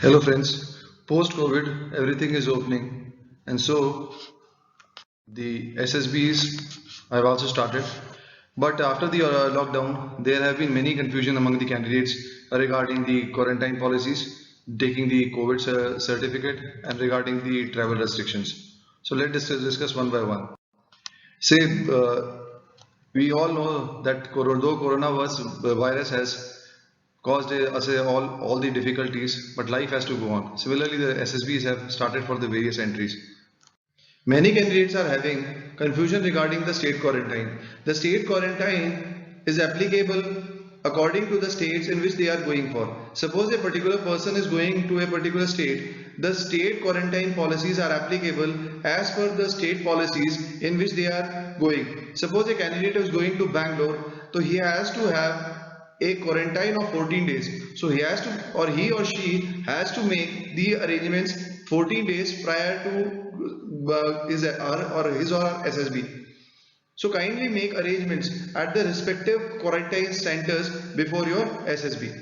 Hello friends, post-COVID everything is opening and so the SSBs have also started. But after the lockdown, there have been many confusion among the candidates regarding the quarantine policies, taking the COVID certificate and regarding the travel restrictions. So let's discuss one by one. Say, we all know that though coronavirus has caused us all the difficulties, but life has to go on. Similarly, the SSBs have started for the various entries. Many candidates are having confusion regarding the state quarantine. The state quarantine is applicable according to the states in which they are going for. Suppose a particular person is going to a particular state, the state quarantine policies are applicable as per the state policies in which they are going. Suppose a candidate is going to Bangalore, so he has to have a quarantine of 14 days. So he has to, or he or she has to make the arrangements 14 days prior to his or her SSB. So kindly make arrangements at the respective quarantine centers before your SSB.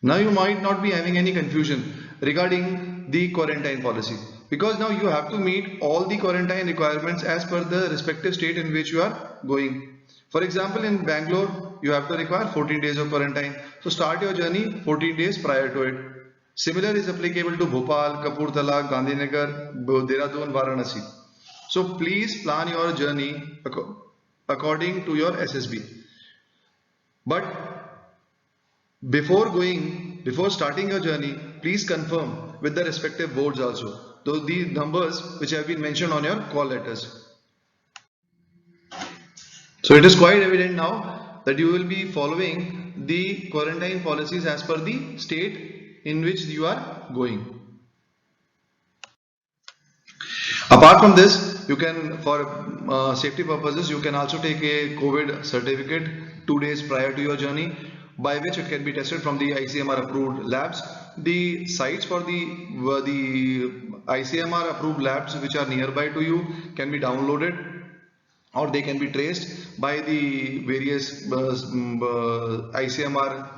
Now you might not be having any confusion regarding the quarantine policy because now you have to meet all the quarantine requirements as per the respective state in which you are going. For example, in Bangalore, you have to require 14 days of quarantine. So start your journey 14 days prior to it. Similar is applicable to Bhopal, Kapurthala, Gandhinagar, Dehradun, Varanasi. So please plan your journey according to your SSB. But before starting your journey, please confirm with the respective boards also, those the numbers which have been mentioned on your call letters. So it is quite evident now that you will be following the quarantine policies as per the state in which you are going. Apart from this, you can, for safety purposes, you can also take a COVID certificate 2 days prior to your journey, by which it can be tested from the ICMR approved labs. The sites for the ICMR approved labs which are nearby to you can be downloaded, or they can be traced by the various ICMR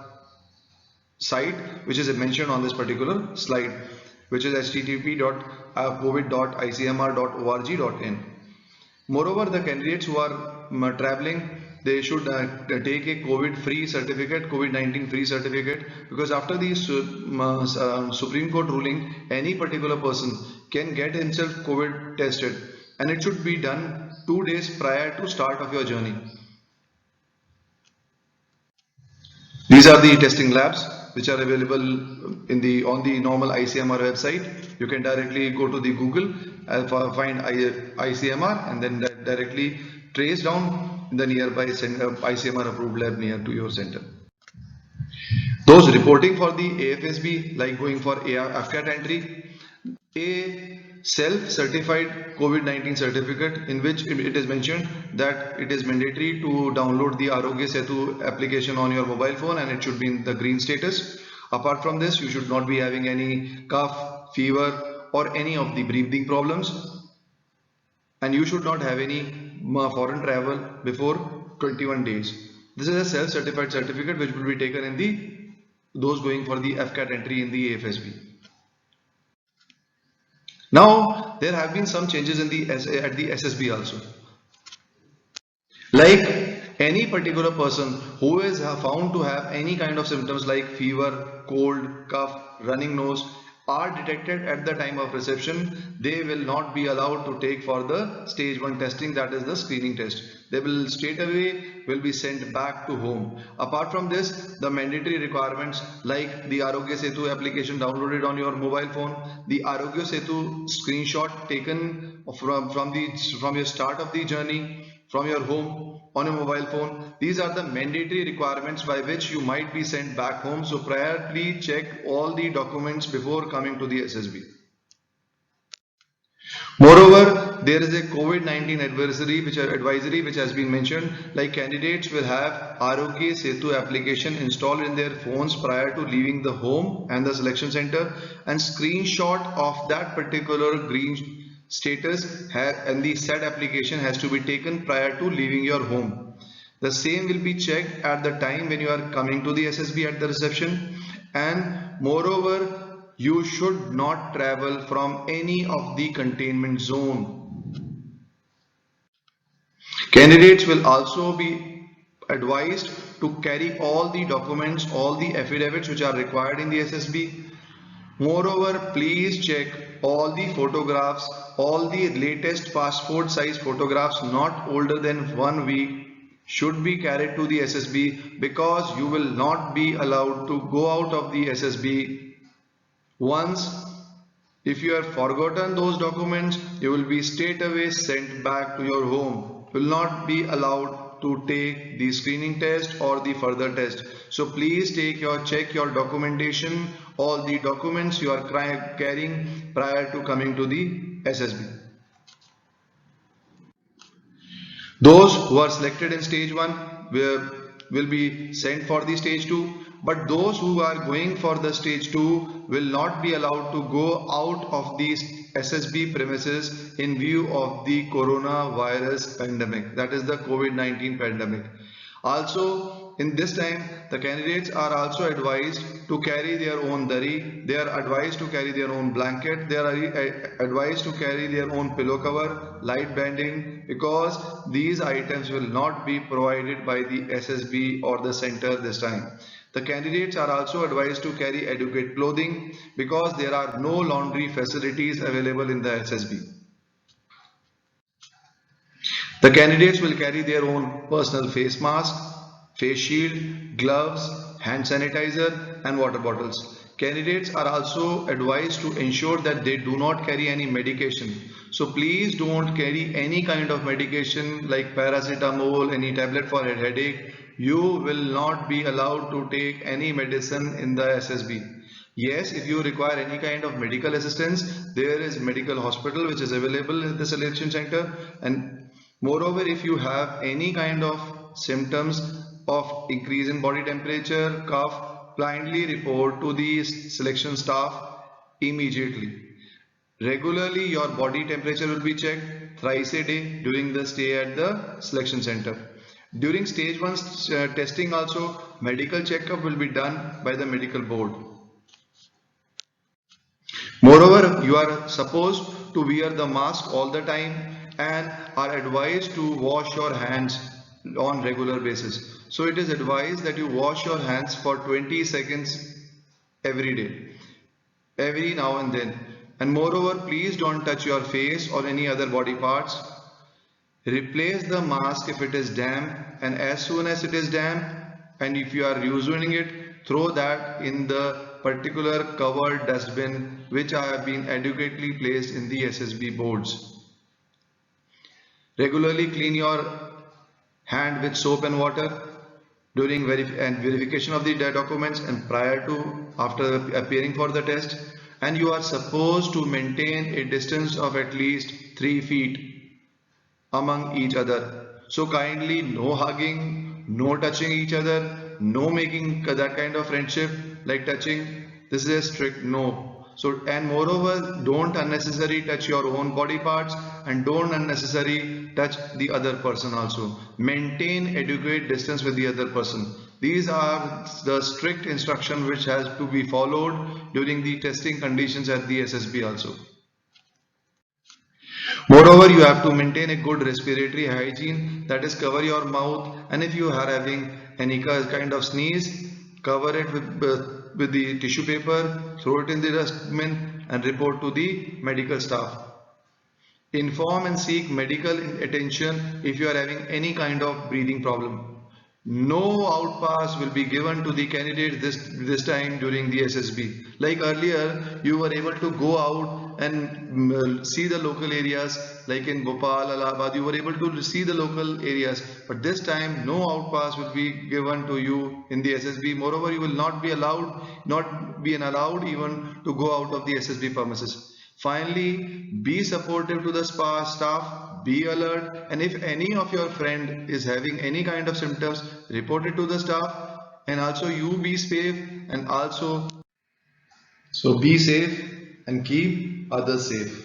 site which is mentioned on this particular slide, which is http://covid.icmr.org.in. Moreover, the candidates who are traveling, they should take a COVID-free certificate, COVID-19 free certificate, because after the Supreme Court ruling, any particular person can get himself COVID tested, and it should be done 2 days prior to start of your journey. These are the testing labs which are available on the normal ICMR website. You can directly go to the Google, find ICMR, and then directly trace down the nearby ICMR approved lab near to your center. Those reporting for the AFSB, like going for AFCAT entry, a self-certified COVID-19 certificate in which it is mentioned that it is mandatory to download the Arogya Setu application on your mobile phone, and it should be in the green status. Apart from this, you should not be having any cough, fever, or any of the breathing problems, and you should not have any foreign travel before 21 days. This is a self-certified certificate which will be taken in those going for the AFCAT entry in the AFSB. Now there have been some changes in at the SSB also. Like any particular person who is found to have any kind of symptoms like fever, cold, cough, running nose are detected at the time of reception, they will not be allowed to take for the stage 1 testing, that is the screening test. They will straight away be sent back to home. Apart from this, the mandatory requirements like the Arogya Setu application downloaded on your mobile phone, the Arogya Setu screenshot taken from your start of the journey from your home on a mobile phone. These are the mandatory requirements by which you might be sent back home. So priorly check all the documents before coming to the SSB. Moreover, there is a COVID-19 advisory which has been mentioned, like candidates will have Arogya Setu application installed in their phones prior to leaving the home and the selection center, and screenshot of that particular green status and the said application has to be taken prior to leaving your home. The same will be checked at the time when you are coming to the SSB at the reception, And moreover, you should not travel from any of the containment zone. Candidates will also be advised to carry all the documents, all the affidavits which are required in the SSB. Moreover, please check all the photographs, all the latest passport size photographs not older than 1 week should be carried to the SSB, because you will not be allowed to go out of the SSB. Once if you have forgotten those documents, you will be straight away sent back to your home. You will not be allowed to take the screening test or the further test. So please check your documentation, all the documents you are carrying prior to coming to the SSB. Those who are selected in stage 1 will be sent for the stage 2, but those who are going for the stage 2 will not be allowed to go out of these SSB premises in view of the coronavirus pandemic, that is the COVID-19 pandemic. Also, in this time, the candidates are also advised to carry their own dari, they are advised to carry their own blanket, they are advised to carry their own pillow cover, light banding, because these items will not be provided by the SSB or the center this time. The candidates are also advised to carry adequate clothing, because there are no laundry facilities available in the SSB. The candidates will carry their own personal face mask, face shield, gloves, hand sanitizer and water bottles. Candidates are also advised to ensure that they do not carry any medication. So please don't carry any kind of medication like paracetamol, any tablet for a headache. You will not be allowed to take any medicine in the SSB. Yes, if you require any kind of medical assistance, there is medical hospital which is available in the selection center. And moreover, if you have any kind of symptoms of increase in body temperature, cough, blindly report to the selection staff immediately. Regularly, your body temperature will be checked thrice a day during the stay at the selection center. During stage 1 testing also, medical checkup will be done by the medical board. Moreover, you are supposed to wear the mask all the time and are advised to wash your hands on regular basis. So it is advised that you wash your hands for 20 seconds every day, every now and then. And moreover, please don't touch your face or any other body parts. Replace the mask if it is damp, and as soon as it is damp and if you are using it, throw that in the particular covered dustbin which have been adequately placed in the SSB boards. Regularly clean your hand with soap and water during verification of the documents and prior to after appearing for the test, and you are supposed to maintain a distance of at least 3 feet among each other. So kindly no hugging, no touching each other, no making that kind of friendship like touching. This is a strict no. So, and moreover, don't unnecessarily touch your own body parts and don't unnecessarily touch the other person also. Maintain adequate distance with the other person. These are the strict instruction which has to be followed during the testing conditions at the SSB also. Moreover, you have to maintain a good respiratory hygiene, that is cover your mouth, and if you are having any kind of sneeze, cover it with the tissue paper, throw it in the dustbin and report to the medical staff. Inform and seek medical attention if you are having any kind of breathing problem. No outpass will be given to the candidate this time during the SSB. Like earlier, you were able to go out and see the local areas, like in Bhopal, Allahabad, you were able to see the local areas. But this time, no outpass will be given to you in the SSB. Moreover, you will not be allowed even to go out of the SSB premises. Finally, be supportive to the staff, be alert, and if any of your friend is having any kind of symptoms, report it to the staff, and also you be safe and also be safe and keep others safe.